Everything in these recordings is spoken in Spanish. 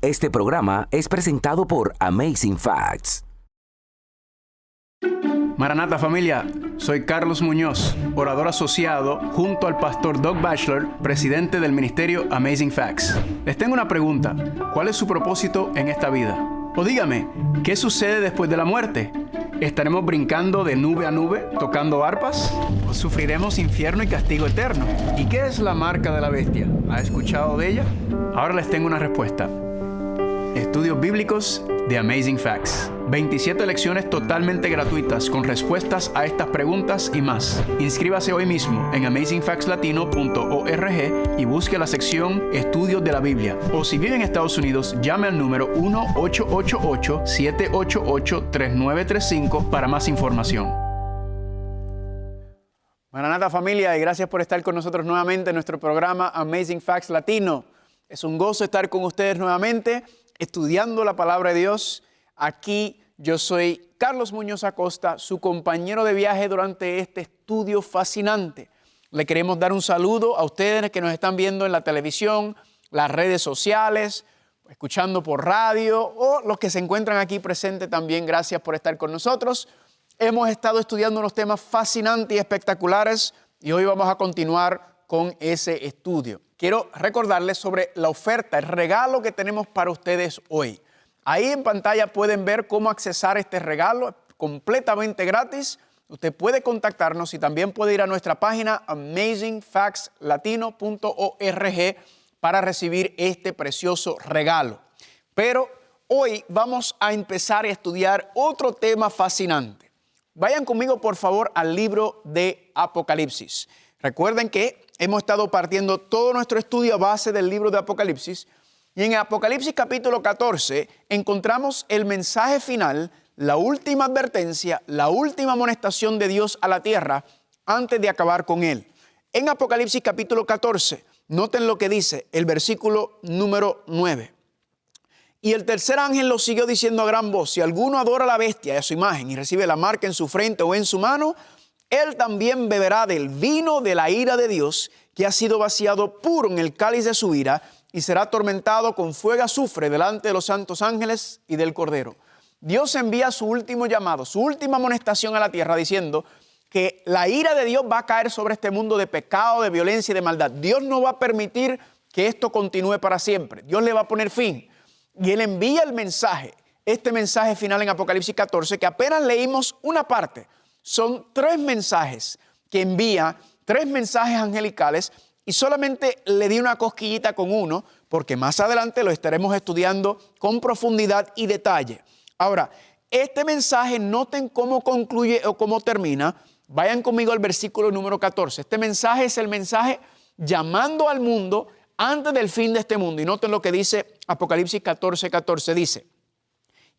Este programa es presentado por Amazing Facts. Maranata familia, soy Carlos Muñoz, orador asociado junto al pastor Doug Batchelor, presidente del ministerio Amazing Facts. Les tengo una pregunta, ¿cuál es su propósito en esta vida? O dígame, ¿qué sucede después de la muerte? ¿Estaremos brincando de nube a nube, tocando arpas? ¿O sufriremos infierno y castigo eterno? ¿Y qué es la marca de la bestia? ¿Ha escuchado de ella? Ahora les tengo una respuesta. Estudios bíblicos de Amazing Facts. 27 lecciones totalmente gratuitas con respuestas a estas preguntas y más. Inscríbase hoy mismo en amazingfactslatino.org y busque la sección Estudios de la Biblia. O si vive en Estados Unidos, llame al número 1-888-788-3935 para más información. Maranata familia, y gracias por estar con nosotros nuevamente en nuestro programa Amazing Facts Latino. Es un gozo estar con ustedes nuevamente, estudiando la palabra de Dios. Aquí yo soy Carlos Muñoz Acosta, su compañero de viaje durante este estudio fascinante. Le queremos dar un saludo a ustedes que nos están viendo en la televisión, las redes sociales, escuchando por radio o los que se encuentran aquí presentes también. Gracias por estar con nosotros. Hemos estado estudiando unos temas fascinantes y espectaculares y hoy vamos a continuar con ese estudio. Quiero recordarles sobre la oferta, el regalo que tenemos para ustedes hoy. Ahí en pantalla pueden ver cómo accesar este regalo completamente gratis. Usted puede contactarnos y también puede ir a nuestra página amazingfactslatino.org para recibir este precioso regalo. Pero hoy vamos a empezar a estudiar otro tema fascinante. Vayan conmigo, por favor, al libro de Apocalipsis. Recuerden que hemos estado partiendo todo nuestro estudio a base del libro de Apocalipsis. Y en Apocalipsis capítulo 14 encontramos el mensaje final, la última advertencia, la última amonestación de Dios a la tierra antes de acabar con él. En Apocalipsis capítulo 14, noten lo que dice el versículo número 9. Y el tercer ángel lo siguió diciendo a gran voz: si alguno adora a la bestia y a su imagen y recibe la marca en su frente o en su mano, él también beberá del vino de la ira de Dios, que ha sido vaciado puro en el cáliz de su ira, y será atormentado con fuego y azufre delante de los santos ángeles y del Cordero. Dios envía su último llamado, su última amonestación a la tierra, diciendo que la ira de Dios va a caer sobre este mundo de pecado, de violencia y de maldad. Dios no va a permitir que esto continúe para siempre. Dios le va a poner fin. Y Él envía el mensaje, este mensaje final en Apocalipsis 14, que apenas leímos una parte. Son 3 mensajes que envía, 3 mensajes angelicales, y solamente le di una cosquillita con uno, porque más adelante lo estaremos estudiando con profundidad y detalle. Ahora, este mensaje, noten cómo concluye o cómo termina. Vayan conmigo al versículo número 14. Este mensaje es el mensaje llamando al mundo antes del fin de este mundo. Y noten lo que dice Apocalipsis 14, 14. Dice: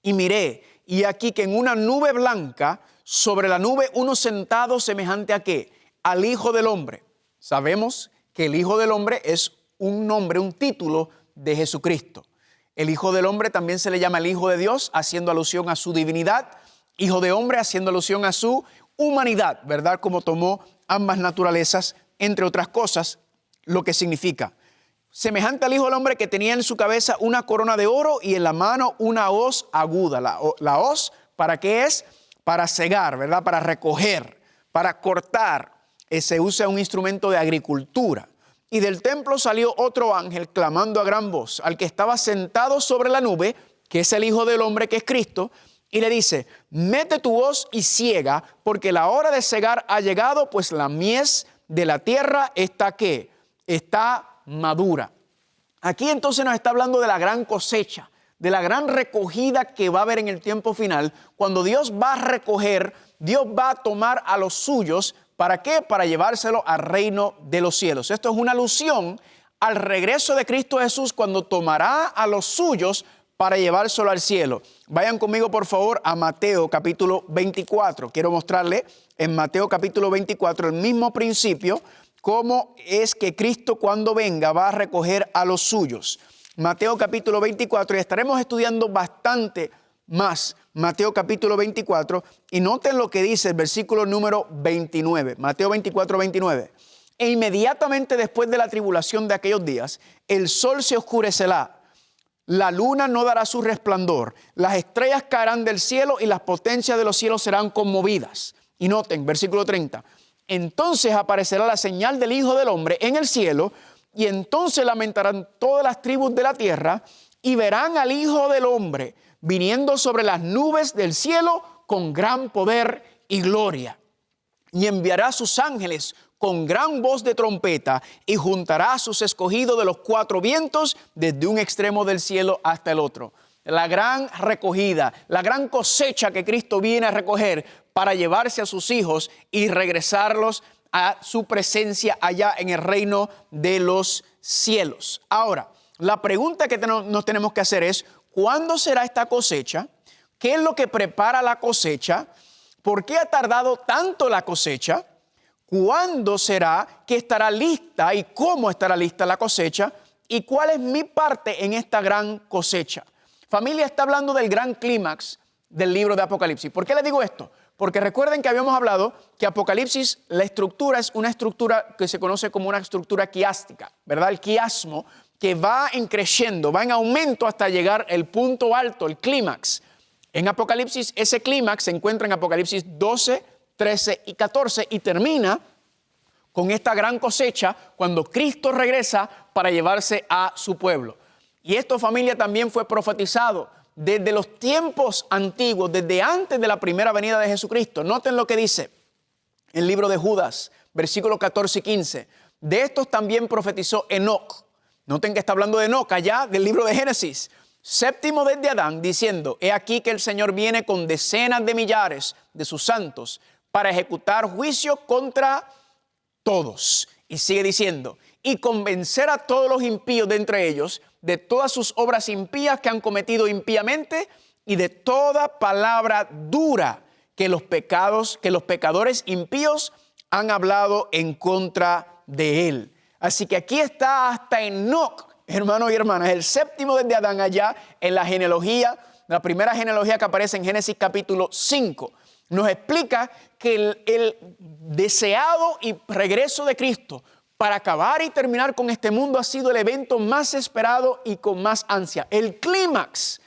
y miré, y aquí que en una nube blanca, sobre la nube uno sentado semejante a ¿qué? Al Hijo del Hombre. Sabemos que el Hijo del Hombre es un nombre, un título de Jesucristo. El Hijo del Hombre también se le llama el Hijo de Dios, haciendo alusión a su divinidad. Hijo de Hombre, haciendo alusión a su humanidad, ¿verdad? Como tomó ambas naturalezas, entre otras cosas, lo que significa. Semejante al Hijo del Hombre, que tenía en su cabeza una corona de oro y en la mano una hoz aguda. La hoz, ¿para qué es? Para segar, ¿verdad? Para recoger, para cortar. Se usa un instrumento de agricultura. Y del templo salió otro ángel clamando a gran voz al que estaba sentado sobre la nube, que es el Hijo del Hombre, que es Cristo, y le dice: mete tu hoz y siega, porque la hora de segar ha llegado, pues la mies de la tierra está ¿qué? Está madura. Aquí entonces nos está hablando de la gran cosecha, de la gran recogida que va a haber en el tiempo final, cuando Dios va a recoger, Dios va a tomar a los suyos. ¿Para qué? Para llevárselo al reino de los cielos. Esto es una alusión al regreso de Cristo Jesús, cuando tomará a los suyos para llevárselo al cielo. Vayan conmigo, por favor, a Mateo capítulo 24. Quiero mostrarle en Mateo capítulo 24 el mismo principio, cómo es que Cristo, cuando venga, va a recoger a los suyos. Mateo capítulo 24, y estaremos estudiando bastante más Mateo capítulo 24, y noten lo que dice el versículo número 29, Mateo 24, 29. E inmediatamente después de la tribulación de aquellos días, el sol se oscurecerá la luna no dará su resplandor, las estrellas caerán del cielo y las potencias de los cielos serán conmovidas. Y noten, versículo 30, entonces aparecerá la señal del Hijo del Hombre en el cielo y entonces lamentarán todas las tribus de la tierra y verán al Hijo del Hombre viniendo sobre las nubes del cielo con gran poder y gloria. Y enviará a sus ángeles con gran voz de trompeta y juntará a sus escogidos de los cuatro vientos desde un extremo del cielo hasta el otro. La gran recogida, la gran cosecha que Cristo viene a recoger para llevarse a sus hijos y regresarlos a su presencia allá en el reino de los cielos. Ahora, la pregunta que nos tenemos que hacer es, ¿cuándo será esta cosecha? ¿Qué es lo que prepara la cosecha? ¿Por qué ha tardado tanto la cosecha? ¿Cuándo será que estará lista y cómo estará lista la cosecha? ¿Y cuál es mi parte en esta gran cosecha? Familia, está hablando del gran clímax del libro de Apocalipsis. ¿Por qué le digo esto? Porque recuerden que habíamos hablado que Apocalipsis, la estructura es una estructura que se conoce como una estructura quiástica, ¿verdad? El quiasmo, que va en creciendo, va en aumento hasta llegar al punto alto, el clímax. En Apocalipsis, ese clímax se encuentra en Apocalipsis 12, 13 y 14 y termina con esta gran cosecha cuando Cristo regresa para llevarse a su pueblo. Y esto, familia, también fue profetizado desde los tiempos antiguos, desde antes de la primera venida de Jesucristo. Noten lo que dice el libro de Judas, versículos 14 y 15. De estos también profetizó Enoc. Noten que está hablando de Enoc allá del libro de Génesis. Séptimo desde Adán, diciendo, he aquí que el Señor viene con decenas de millares de sus santos para ejecutar juicio contra todos. Y sigue diciendo, y convencer a todos los impíos de entre ellos de todas sus obras impías que han cometido impíamente y de toda palabra dura que los pecadores impíos han hablado en contra de él. Así que aquí está hasta Enoc, hermanos y hermanas, el séptimo desde Adán allá en la genealogía, la primera genealogía que aparece en Génesis capítulo 5. Nos explica que el deseado y regreso de Cristo para acabar y terminar con este mundo ha sido el evento más esperado y con más ansia. El clímax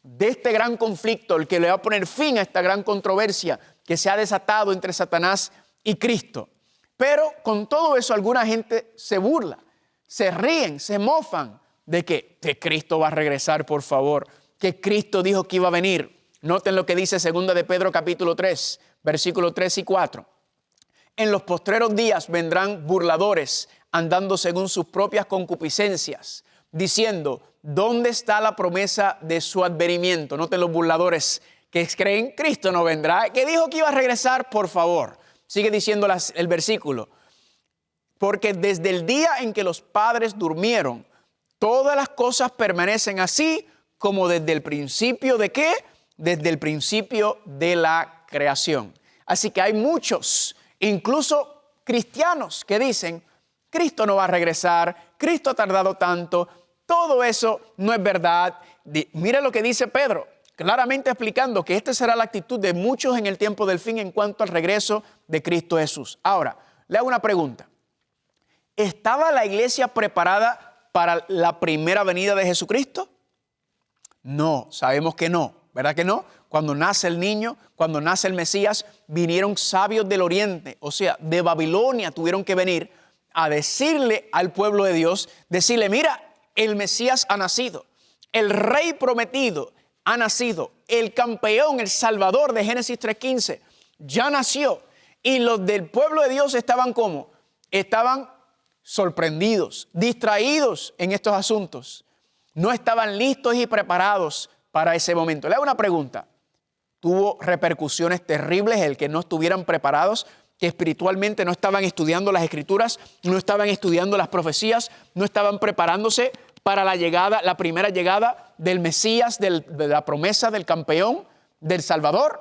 de este gran conflicto, el que le va a poner fin a esta gran controversia que se ha desatado entre Satanás y Cristo. Pero con todo eso alguna gente se burla, se ríen, se mofan de que Cristo va a regresar, por favor, que Cristo dijo que iba a venir. Noten lo que dice 2 de Pedro capítulo 3, versículos 3 y 4. En los postreros días vendrán burladores andando según sus propias concupiscencias, diciendo, ¿dónde está la promesa de su advenimiento? Noten los burladores que creen Cristo no vendrá, que dijo que iba a regresar, por favor. Sigue diciendo el versículo, porque desde el día en que los padres durmieron, todas las cosas permanecen así como desde el principio ¿de qué? Desde el principio de la creación. Así que hay muchos, incluso cristianos, que dicen, Cristo no va a regresar, Cristo ha tardado tanto, todo eso no es verdad. Mira lo que dice Pedro, claramente explicando que esta será la actitud de muchos en el tiempo del fin en cuanto al regreso de Cristo Jesús. Ahora, le hago una pregunta. ¿Estaba la iglesia preparada para la primera venida de Jesucristo? No, sabemos que no, ¿verdad que no? Cuando nace el niño, cuando nace el Mesías, vinieron sabios del oriente, o sea, de Babilonia tuvieron que venir a decirle al pueblo de Dios, decirle, mira, el Mesías ha nacido, el rey prometido ha nacido, el campeón, el salvador de Génesis 3:15 ya nació. Y los del pueblo de Dios estaban ¿cómo? Estaban sorprendidos, distraídos en estos asuntos. No estaban listos y preparados para ese momento. Le hago una pregunta. ¿Tuvo repercusiones terribles el que no estuvieran preparados, que espiritualmente no estaban estudiando las Escrituras, no estaban estudiando las profecías, no estaban preparándose para la llegada, la primera llegada del Mesías, de la promesa del campeón, del Salvador?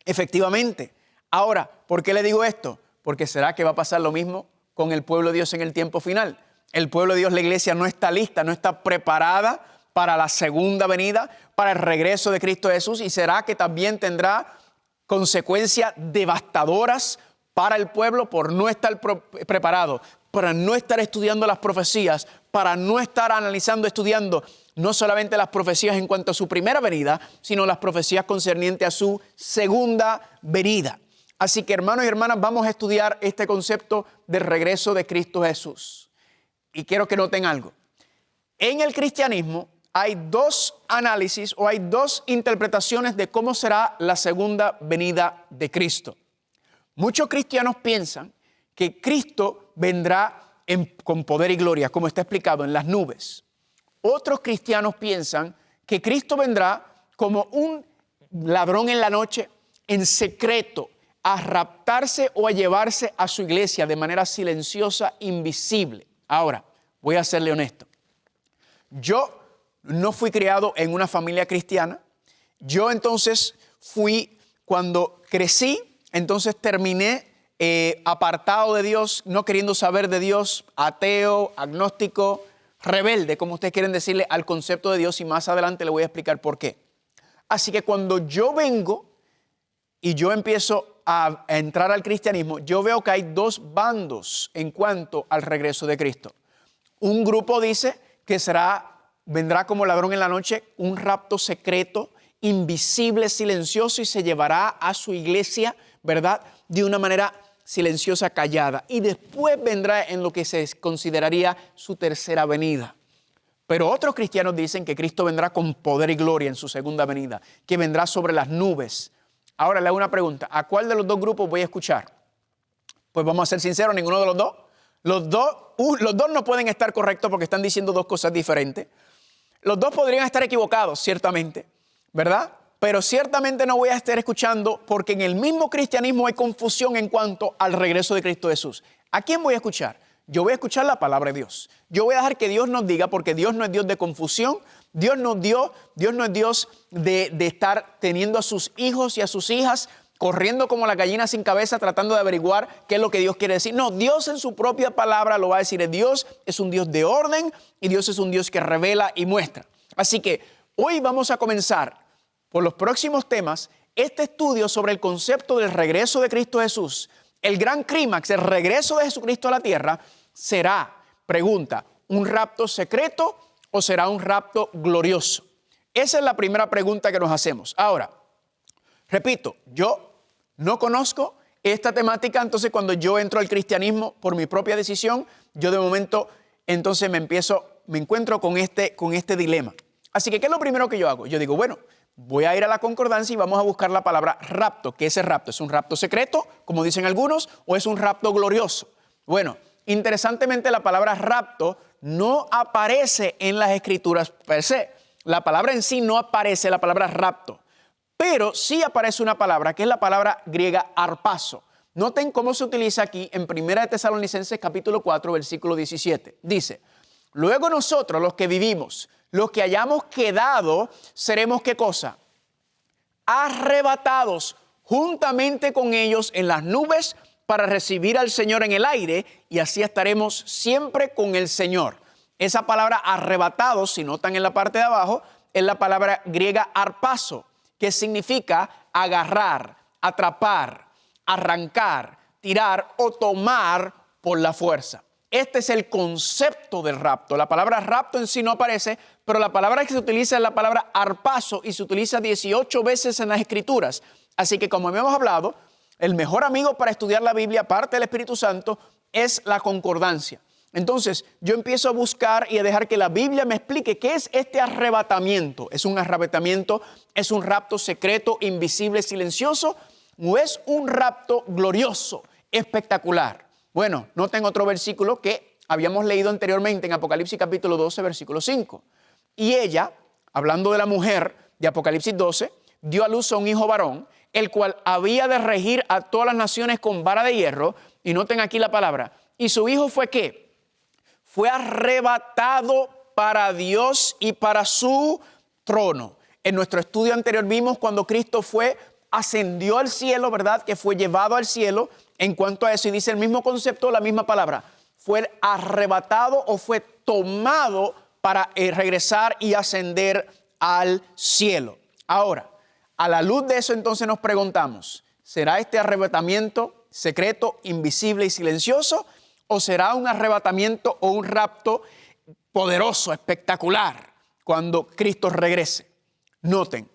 Efectivamente. Ahora, ¿por qué le digo esto? Porque ¿será que va a pasar lo mismo con el pueblo de Dios en el tiempo final? El pueblo de Dios, la iglesia, no está lista, no está preparada para la segunda venida, para el regreso de Cristo Jesús. ¿Y será que también tendrá consecuencias devastadoras para el pueblo por no estar preparado, para no estar estudiando las profecías, para no estar analizando, estudiando no solamente las profecías en cuanto a su primera venida, sino las profecías concernientes a su segunda venida. Así que, hermanos y hermanas, vamos a estudiar este concepto del regreso de Cristo Jesús. Y quiero que noten algo. En el cristianismo hay dos análisis o hay dos interpretaciones de cómo será la segunda venida de Cristo. Muchos cristianos piensan que Cristo vendrá con poder y gloria, como está explicado en las nubes. Otros cristianos piensan que Cristo vendrá como un ladrón en la noche, en secreto, a raptarse o a llevarse a su iglesia de manera silenciosa, invisible. Ahora, voy a serle honesto. Yo no fui criado en una familia cristiana. Yo entonces cuando crecí, entonces terminé apartado de Dios, no queriendo saber de Dios, ateo, agnóstico, rebelde, como ustedes quieren decirle, al concepto de Dios, y más adelante le voy a explicar por qué. Así que cuando yo vengo y yo empiezo a entrar al cristianismo, yo veo que hay dos bandos en cuanto al regreso de Cristo. Un grupo dice que vendrá como ladrón en la noche, un rapto secreto, invisible, silencioso, y se llevará a su iglesia, ¿verdad?, de una manera silenciosa, callada. Y después vendrá en lo que se consideraría su tercera venida. Pero otros cristianos dicen que Cristo vendrá con poder y gloria en su segunda venida, que vendrá sobre las nubes. Ahora le hago una pregunta. ¿A cuál de los dos grupos voy a escuchar? Pues vamos a ser sinceros, ninguno de los dos. Los dos no pueden estar correctos porque están diciendo dos cosas diferentes. Los dos podrían estar equivocados, ciertamente, ¿verdad? Pero ciertamente no voy a estar escuchando porque en el mismo cristianismo hay confusión en cuanto al regreso de Cristo Jesús. ¿A quién voy a escuchar? Yo voy a escuchar la palabra de Dios. Yo voy a dejar que Dios nos diga, porque Dios no es Dios de confusión. Dios no es Dios de estar teniendo a sus hijos y a sus hijas corriendo como la gallina sin cabeza tratando de averiguar qué es lo que Dios quiere decir. No, Dios en su propia palabra lo va a decir. Dios es un Dios de orden y Dios es un Dios que revela y muestra. Así que hoy vamos a comenzar por los próximos temas este estudio sobre el concepto del regreso de Cristo Jesús. El gran clímax, el regreso de Jesucristo a la tierra, será, pregunta, ¿un rapto secreto o será un rapto glorioso? Esa es la primera pregunta que nos hacemos. Ahora, repito, yo no conozco esta temática, entonces cuando yo entro al cristianismo por mi propia decisión, yo de momento entonces me encuentro con este dilema. Así que, ¿qué es lo primero que yo hago? Yo digo, bueno, voy a ir a la concordancia y vamos a buscar la palabra rapto. ¿Qué es el rapto? ¿Es un rapto secreto, como dicen algunos, o es un rapto glorioso? Bueno, interesantemente la palabra rapto no aparece en las escrituras per se. La palabra en sí no aparece, la palabra rapto. Pero sí aparece una palabra que es la palabra griega arpazo. Noten cómo se utiliza aquí en 1 Tesalonicenses capítulo 4, versículo 17. Dice, luego nosotros los que vivimos, los que hayamos quedado, seremos ¿qué cosa? Arrebatados juntamente con ellos en las nubes para recibir al Señor en el aire, y así estaremos siempre con el Señor. Esa palabra arrebatados, si notan en la parte de abajo, es la palabra griega arpazo, que significa agarrar, atrapar, arrancar, tirar o tomar por la fuerza. Este es el concepto del rapto. La palabra rapto en sí no aparece, pero la palabra que se utiliza es la palabra arpazo y se utiliza 18 veces en las Escrituras. Así que, como hemos hablado, el mejor amigo para estudiar la Biblia, aparte del Espíritu Santo, es la concordancia. Entonces, yo empiezo a buscar y a dejar que la Biblia me explique qué es este arrebatamiento. ¿Es un arrebatamiento? ¿Es un rapto secreto, invisible, silencioso? ¿O es un rapto glorioso, espectacular? Bueno, noten otro versículo que habíamos leído anteriormente en Apocalipsis capítulo 12, versículo 5. Y ella, hablando de la mujer de Apocalipsis 12, dio a luz a un hijo varón, el cual había de regir a todas las naciones con vara de hierro. Y noten aquí la palabra. ¿Y su hijo fue qué? Fue arrebatado para Dios y para su trono. En nuestro estudio anterior vimos cuando Cristo ascendió al cielo, ¿verdad? Que fue llevado al cielo. En cuanto a eso, y dice el mismo concepto, la misma palabra, fue arrebatado o fue tomado para regresar y ascender al cielo. Ahora, a la luz de eso entonces nos preguntamos, ¿será este arrebatamiento secreto, invisible y silencioso? ¿O será un arrebatamiento o un rapto poderoso, espectacular, cuando Cristo regrese. Noten,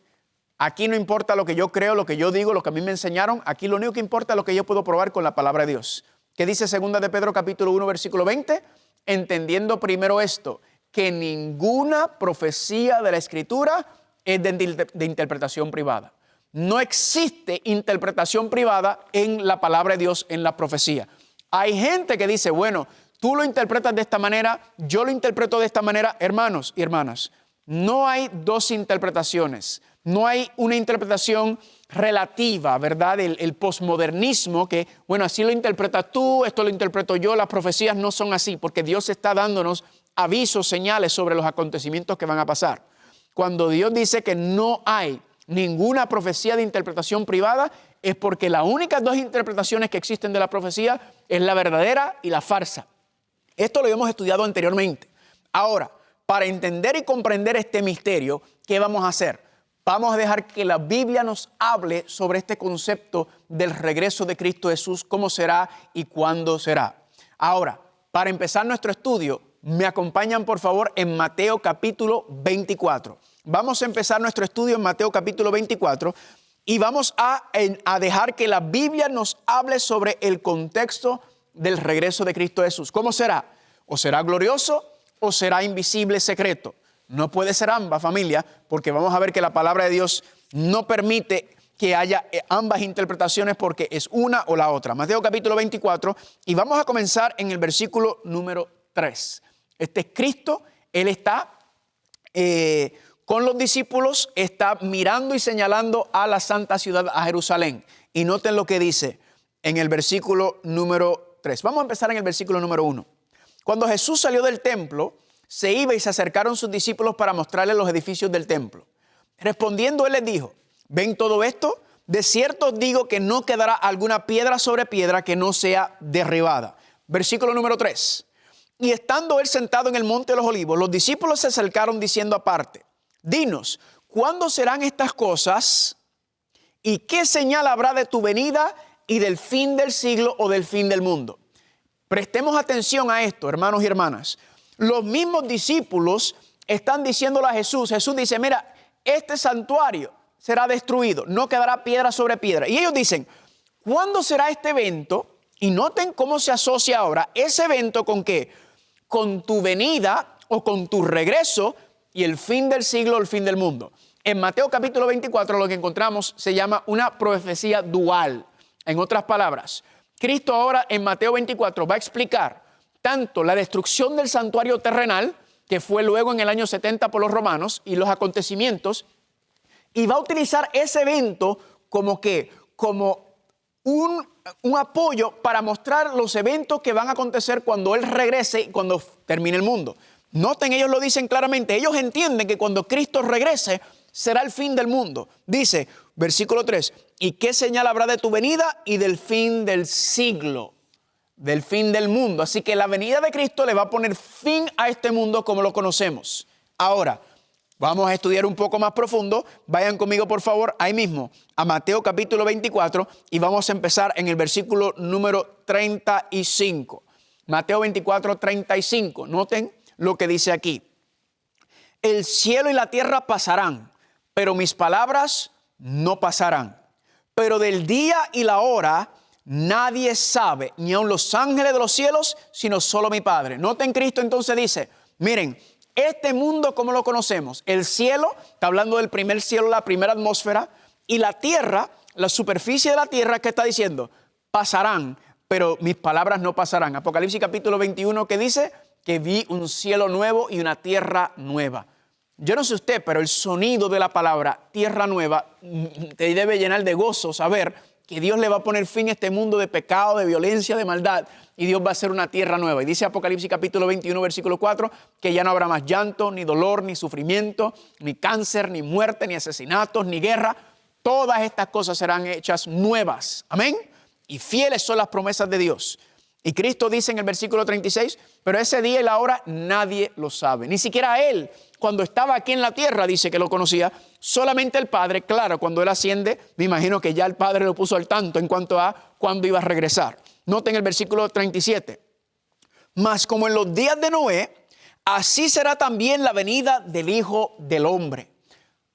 aquí no importa lo que yo creo, lo que yo digo, lo que a mí me enseñaron. Aquí lo único que importa es lo que yo puedo probar con la palabra de Dios. ¿Qué dice 2 de Pedro capítulo 1, versículo 20? Entendiendo primero esto, que ninguna profecía de la Escritura es de interpretación privada. No existe interpretación privada en la palabra de Dios, en la profecía. Hay gente que dice, bueno, tú lo interpretas de esta manera, yo lo interpreto de esta manera. Hermanos y hermanas, no hay dos interpretaciones. No hay una interpretación relativa, ¿verdad? El posmodernismo que, bueno, así lo interpretas tú, esto lo interpreto yo. Las profecías no son así, porque Dios está dándonos avisos, señales sobre los acontecimientos que van a pasar. Cuando Dios dice que no hay ninguna profecía de interpretación privada, es porque las únicas dos interpretaciones que existen de la profecía es la verdadera y la farsa. Esto lo hemos estudiado anteriormente. Ahora, para entender y comprender este misterio, ¿qué vamos a hacer? Vamos a dejar que la Biblia nos hable sobre este concepto del regreso de Cristo Jesús, cómo será y cuándo será. Ahora, para empezar nuestro estudio, me acompañan por favor en Mateo capítulo 24. Vamos a empezar nuestro estudio en Mateo capítulo 24 y vamos a dejar que la Biblia nos hable sobre el contexto del regreso de Cristo Jesús. ¿Cómo será? ¿O será glorioso o será invisible, secreto? No puede ser ambas, familia, porque vamos a ver que la palabra de Dios no permite que haya ambas interpretaciones porque es una o la otra. Mateo capítulo 24 y vamos a comenzar en el versículo número 3. Este es Cristo, Él está con los discípulos, está mirando y señalando a la santa ciudad, a Jerusalén. Y noten lo que dice en el versículo número 3. Vamos a empezar en el versículo número 1. Cuando Jesús salió del templo, se iba y se acercaron sus discípulos para mostrarles los edificios del templo. Respondiendo, Él les dijo, ¿ven todo esto? De cierto os digo que no quedará alguna piedra sobre piedra que no sea derribada. Versículo número 3. Y estando Él sentado en el monte de los olivos, los discípulos se acercaron diciendo aparte, dinos, ¿cuándo serán estas cosas? ¿Y qué señal habrá de tu venida y del fin del siglo o del fin del mundo? Prestemos atención a esto, hermanos y hermanas. Los mismos discípulos están diciéndole a Jesús. Jesús dice, mira, este santuario será destruido, no quedará piedra sobre piedra. Y ellos dicen, ¿cuándo será este evento? Y noten cómo se asocia ahora ese evento con qué, con tu venida o con tu regreso y el fin del siglo, el fin del mundo. En Mateo capítulo 24 lo que encontramos se llama una profecía dual. En otras palabras, Cristo ahora en Mateo 24 va a explicar tanto la destrucción del santuario terrenal, que fue luego en el año 70 por los romanos, y los acontecimientos, y va a utilizar ese evento como un apoyo para mostrar los eventos que van a acontecer cuando Él regrese y cuando termine el mundo. Noten, ellos lo dicen claramente, ellos entienden que cuando Cristo regrese será el fin del mundo. Dice, versículo 3, ¿y qué señal habrá de tu venida y del fin del siglo? Del fin del mundo. Así que la venida de Cristo le va a poner fin a este mundo como lo conocemos. Ahora, vamos a estudiar un poco más profundo. Vayan conmigo, por favor, ahí mismo, a Mateo capítulo 24 y vamos a empezar en el versículo número 35. Mateo 24, 35. Noten lo que dice aquí. El cielo y la tierra pasarán, pero mis palabras no pasarán. Pero del día y la hora nadie sabe, ni aun los ángeles de los cielos, sino solo mi Padre. Noten, Cristo entonces dice, miren, este mundo como lo conocemos, el cielo, está hablando del primer cielo, la primera atmósfera, y la tierra, la superficie de la tierra, ¿qué está diciendo? Pasarán, pero mis palabras no pasarán. Apocalipsis capítulo 21 que dice que vi un cielo nuevo y una tierra nueva. Yo no sé usted, pero el sonido de la palabra tierra nueva te debe llenar de gozo saber que Dios le va a poner fin a este mundo de pecado, de violencia, de maldad, y Dios va a hacer una tierra nueva. Y dice Apocalipsis capítulo 21, versículo 4, que ya no habrá más llanto, ni dolor, ni sufrimiento, ni cáncer, ni muerte, ni asesinatos, ni guerra. Todas estas cosas serán hechas nuevas. Amén. Y fieles son las promesas de Dios. Y Cristo dice en el versículo 36, pero ese día y la hora nadie lo sabe. Ni siquiera Él, cuando estaba aquí en la tierra, dice que lo conocía. Solamente el Padre, claro, cuando Él asciende, me imagino que ya el Padre lo puso al tanto en cuanto a cuándo iba a regresar. Noten el versículo 37. Mas como en los días de Noé, así será también la venida del Hijo del Hombre.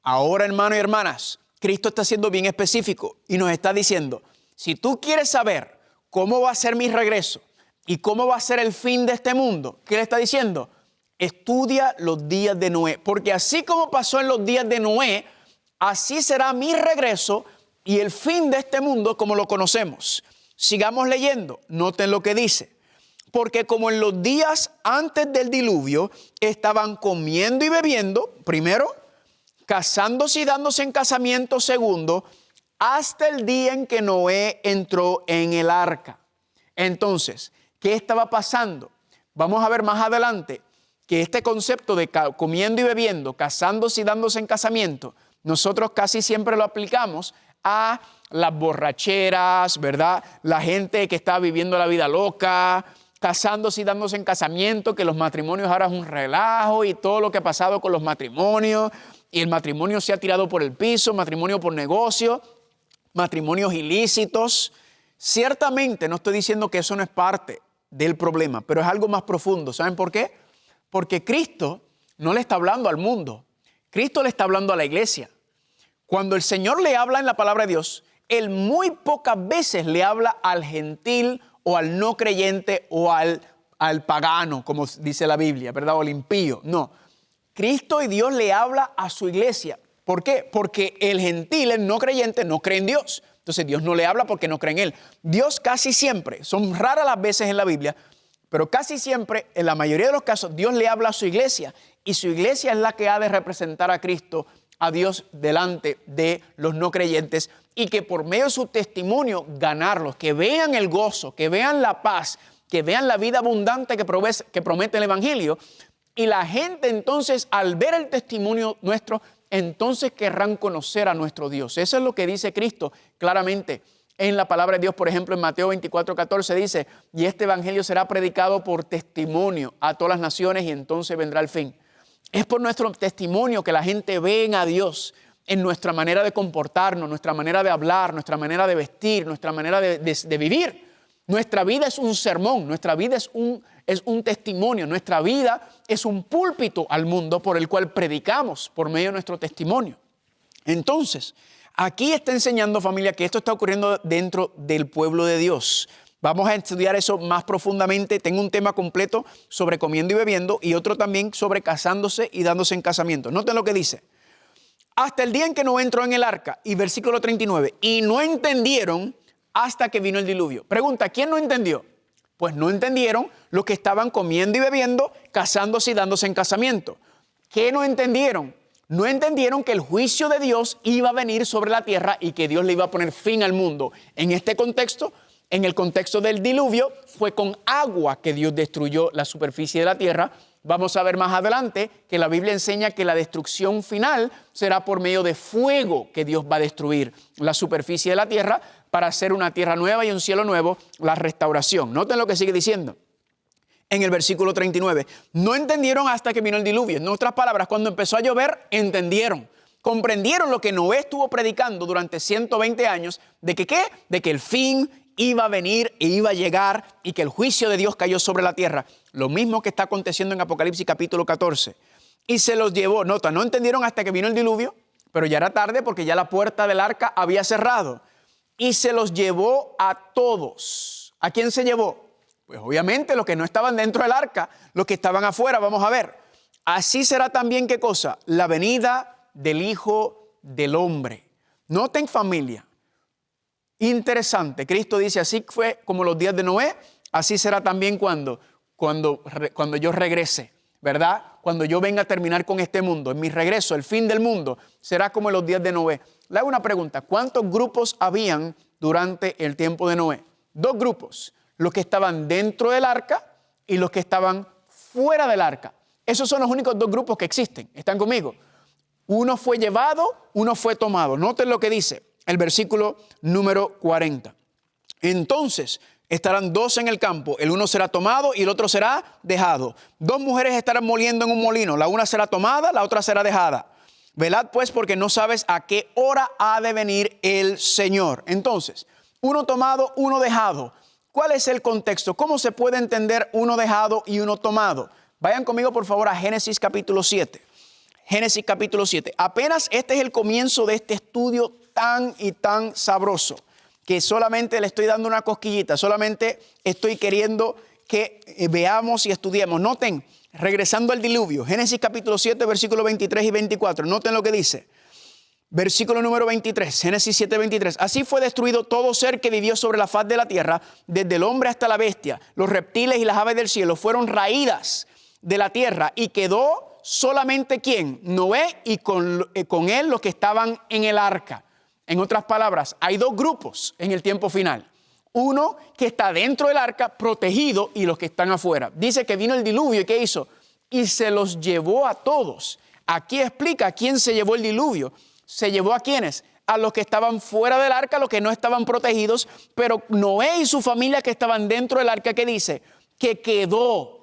Ahora, hermanos y hermanas, Cristo está siendo bien específico y nos está diciendo, si tú quieres saber cómo va a ser mi regreso y cómo va a ser el fin de este mundo, ¿qué le está diciendo? Estudia los días de Noé, porque así como pasó en los días de Noé, así será mi regreso y el fin de este mundo como lo conocemos. Sigamos leyendo, noten lo que dice. Porque como en los días antes del diluvio estaban comiendo y bebiendo, primero, casándose y dándose en casamiento, segundo, hasta el día en que Noé entró en el arca. Entonces, ¿qué estaba pasando? Vamos a ver más adelante que este concepto de comiendo y bebiendo, casándose y dándose en casamiento, nosotros casi siempre lo aplicamos a las borracheras, ¿verdad? La gente que está viviendo la vida loca, casándose y dándose en casamiento, que los matrimonios ahora es un relajo y todo lo que ha pasado con los matrimonios, y el matrimonio se ha tirado por el piso, matrimonio por negocio, matrimonios ilícitos. Ciertamente no estoy diciendo que eso no es parte del problema, pero es algo más profundo. ¿Saben por qué? Porque Cristo no le está hablando al mundo, Cristo le está hablando a la iglesia. Cuando el Señor le habla en la palabra de Dios, Él muy pocas veces le habla al gentil o al no creyente o al pagano, como dice la Biblia, ¿verdad? O al impío. No, Cristo y Dios le habla a su iglesia. ¿Por qué? Porque el gentil, el no creyente, no cree en Dios. Entonces Dios no le habla porque no cree en Él. Dios casi siempre, son raras las veces en la Biblia, pero casi siempre, en la mayoría de los casos, Dios le habla a su iglesia. Y su iglesia es la que ha de representar a Cristo, a Dios delante de los no creyentes, y que por medio de su testimonio ganarlos, que vean el gozo, que vean la paz, que vean la vida abundante que promete el Evangelio. Y la gente entonces, al ver el testimonio nuestro, entonces querrán conocer a nuestro Dios. Eso es lo que dice Cristo claramente en la palabra de Dios. Por ejemplo, en Mateo 24:14 dice, y este Evangelio será predicado por testimonio a todas las naciones y entonces vendrá el fin. Es por nuestro testimonio que la gente ve a Dios en nuestra manera de comportarnos, nuestra manera de hablar, nuestra manera de vestir, nuestra manera de vivir. Nuestra vida es un sermón, nuestra vida es un testimonio, nuestra vida es un púlpito al mundo por el cual predicamos por medio de nuestro testimonio. Entonces, aquí está enseñando, familia, que esto está ocurriendo dentro del pueblo de Dios. Vamos a estudiar eso más profundamente. Tengo un tema completo sobre comiendo y bebiendo y otro también sobre casándose y dándose en casamiento. Noten lo que dice. Hasta el día en que Noé entró en el arca, y versículo 39, y no entendieron hasta que vino el diluvio. Pregunta, ¿quién no entendió? Pues no entendieron los que estaban comiendo y bebiendo, casándose y dándose en casamiento. ¿Qué no entendieron? No entendieron que el juicio de Dios iba a venir sobre la tierra y que Dios le iba a poner fin al mundo. En este contexto, en el contexto del diluvio, fue con agua que Dios destruyó la superficie de la tierra. Vamos a ver más adelante que la Biblia enseña que la destrucción final será por medio de fuego que Dios va a destruir la superficie de la tierra para hacer una tierra nueva y un cielo nuevo, la restauración. Noten lo que sigue diciendo en el versículo 39. No entendieron hasta que vino el diluvio. En otras palabras, cuando empezó a llover, entendieron. Comprendieron lo que Noé estuvo predicando durante 120 años, de que ¿qué? De que el fin iba a venir e iba a llegar y que el juicio de Dios cayó sobre la tierra. Lo mismo que está aconteciendo en Apocalipsis capítulo 14. Y se los llevó, nota, no entendieron hasta que vino el diluvio, pero ya era tarde porque ya la puerta del arca había cerrado. Y se los llevó a todos. ¿A quién se llevó? Pues obviamente los que no estaban dentro del arca, los que estaban afuera, vamos a ver. Así será también, ¿qué cosa? La venida del Hijo del Hombre. Noten, familia. Interesante, Cristo dice, así fue como los días de Noé, así será también cuando yo regrese, ¿verdad? Cuando yo venga a terminar con este mundo, en mi regreso, el fin del mundo, será como en los días de Noé. Le hago una pregunta, ¿cuántos grupos habían durante el tiempo de Noé? 2 grupos, los que estaban dentro del arca y los que estaban fuera del arca. Esos son los únicos 2 grupos que existen, ¿están conmigo? Uno fue llevado, uno fue tomado. Noten lo que dice el versículo número 40. Entonces estarán 2 en el campo, el uno será tomado y el otro será dejado. 2 mujeres estarán moliendo en un molino, la una será tomada, la otra será dejada. Velad pues porque no sabes a qué hora ha de venir el Señor. Entonces, uno tomado, uno dejado. ¿Cuál es el contexto? ¿Cómo se puede entender uno dejado y uno tomado? Vayan conmigo por favor a Génesis capítulo 7. Génesis capítulo 7. Apenas este es el comienzo de este estudio tan y tan sabroso, que solamente le estoy dando una cosquillita, solamente estoy queriendo que veamos y estudiemos. Noten, regresando al diluvio, Génesis capítulo 7, versículos 23 y 24. Noten lo que dice. Versículo número 23, Génesis 7, 23. Así fue destruido todo ser que vivió sobre la faz de la tierra, desde el hombre hasta la bestia. Los reptiles y las aves del cielo fueron raídas de la tierra y quedó solamente ¿quién? Noé y con él los que estaban en el arca. En otras palabras, hay dos grupos en el tiempo final. Uno que está dentro del arca, protegido, y los que están afuera. Dice que vino el diluvio y ¿qué hizo? Y se los llevó a todos. Aquí explica a quién se llevó el diluvio. ¿Se llevó a quiénes? A los que estaban fuera del arca, a los que no estaban protegidos. Pero Noé y su familia que estaban dentro del arca, ¿qué dice? Que quedó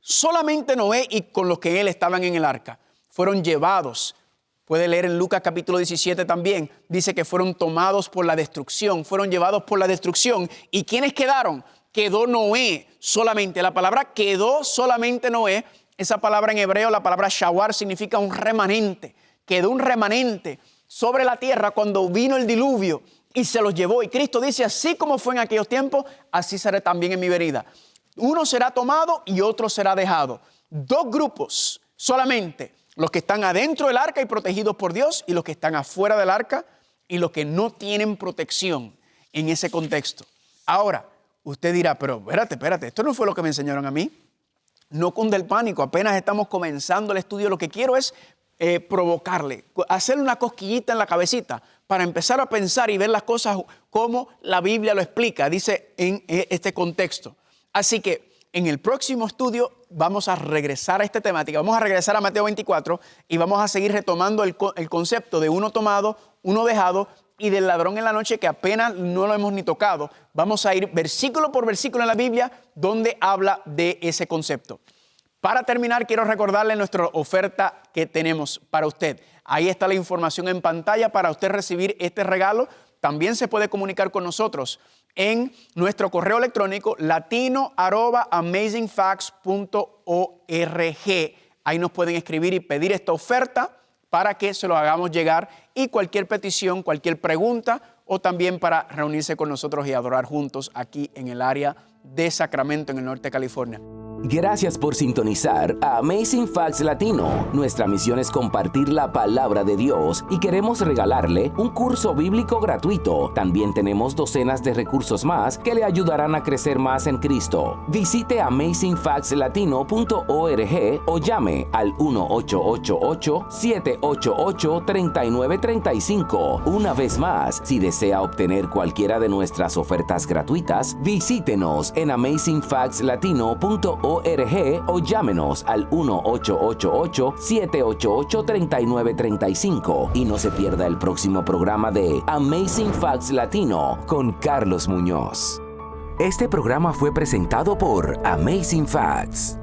solamente Noé y con los que en él estaban en el arca. Fueron llevados. Puede leer en Lucas capítulo 17 también. Dice que fueron tomados por la destrucción. Fueron llevados por la destrucción. ¿Y quiénes quedaron? Quedó Noé solamente. La palabra quedó solamente Noé. Esa palabra en hebreo, la palabra shawar, significa un remanente. Quedó un remanente sobre la tierra cuando vino el diluvio y se los llevó. Y Cristo dice, así como fue en aquellos tiempos, así será también en mi venida. Uno será tomado y otro será dejado. Dos grupos solamente. Los que están adentro del arca y protegidos por Dios, y los que están afuera del arca y los que no tienen protección en ese contexto. Ahora, usted dirá, pero espérate, esto no fue lo que me enseñaron a mí. No cunde el pánico, apenas estamos comenzando el estudio. Lo que quiero es provocarle, hacerle una cosquillita en la cabecita para empezar a pensar y ver las cosas como la Biblia lo explica, dice en este contexto. Así que en el próximo estudio vamos a regresar a esta temática, vamos a regresar a Mateo 24 y vamos a seguir retomando el concepto de uno tomado, uno dejado y del ladrón en la noche, que apenas no lo hemos ni tocado. Vamos a ir versículo por versículo en la Biblia donde habla de ese concepto. Para terminar, quiero recordarle nuestra oferta que tenemos para usted. Ahí está la información en pantalla para usted recibir este regalo. También se puede comunicar con nosotros en nuestro correo electrónico latino@amazingfacts.org. Ahí nos pueden escribir y pedir esta oferta para que se lo hagamos llegar, y cualquier petición, cualquier pregunta, o también para reunirse con nosotros y adorar juntos aquí en el área de Sacramento, en el norte de California. Gracias por sintonizar a Amazing Facts Latino. Nuestra misión es compartir la palabra de Dios y queremos regalarle un curso bíblico gratuito. También tenemos docenas de recursos más que le ayudarán a crecer más en Cristo. Visite amazingfactslatino.org o llame al 1-888-788-3935. Una vez más, si desea obtener cualquiera de nuestras ofertas gratuitas, visítenos en amazingfactslatino.org o llámenos al 1-888-788-3935 y no se pierda el próximo programa de Amazing Facts Latino con Carlos Muñoz. Este programa fue presentado por Amazing Facts.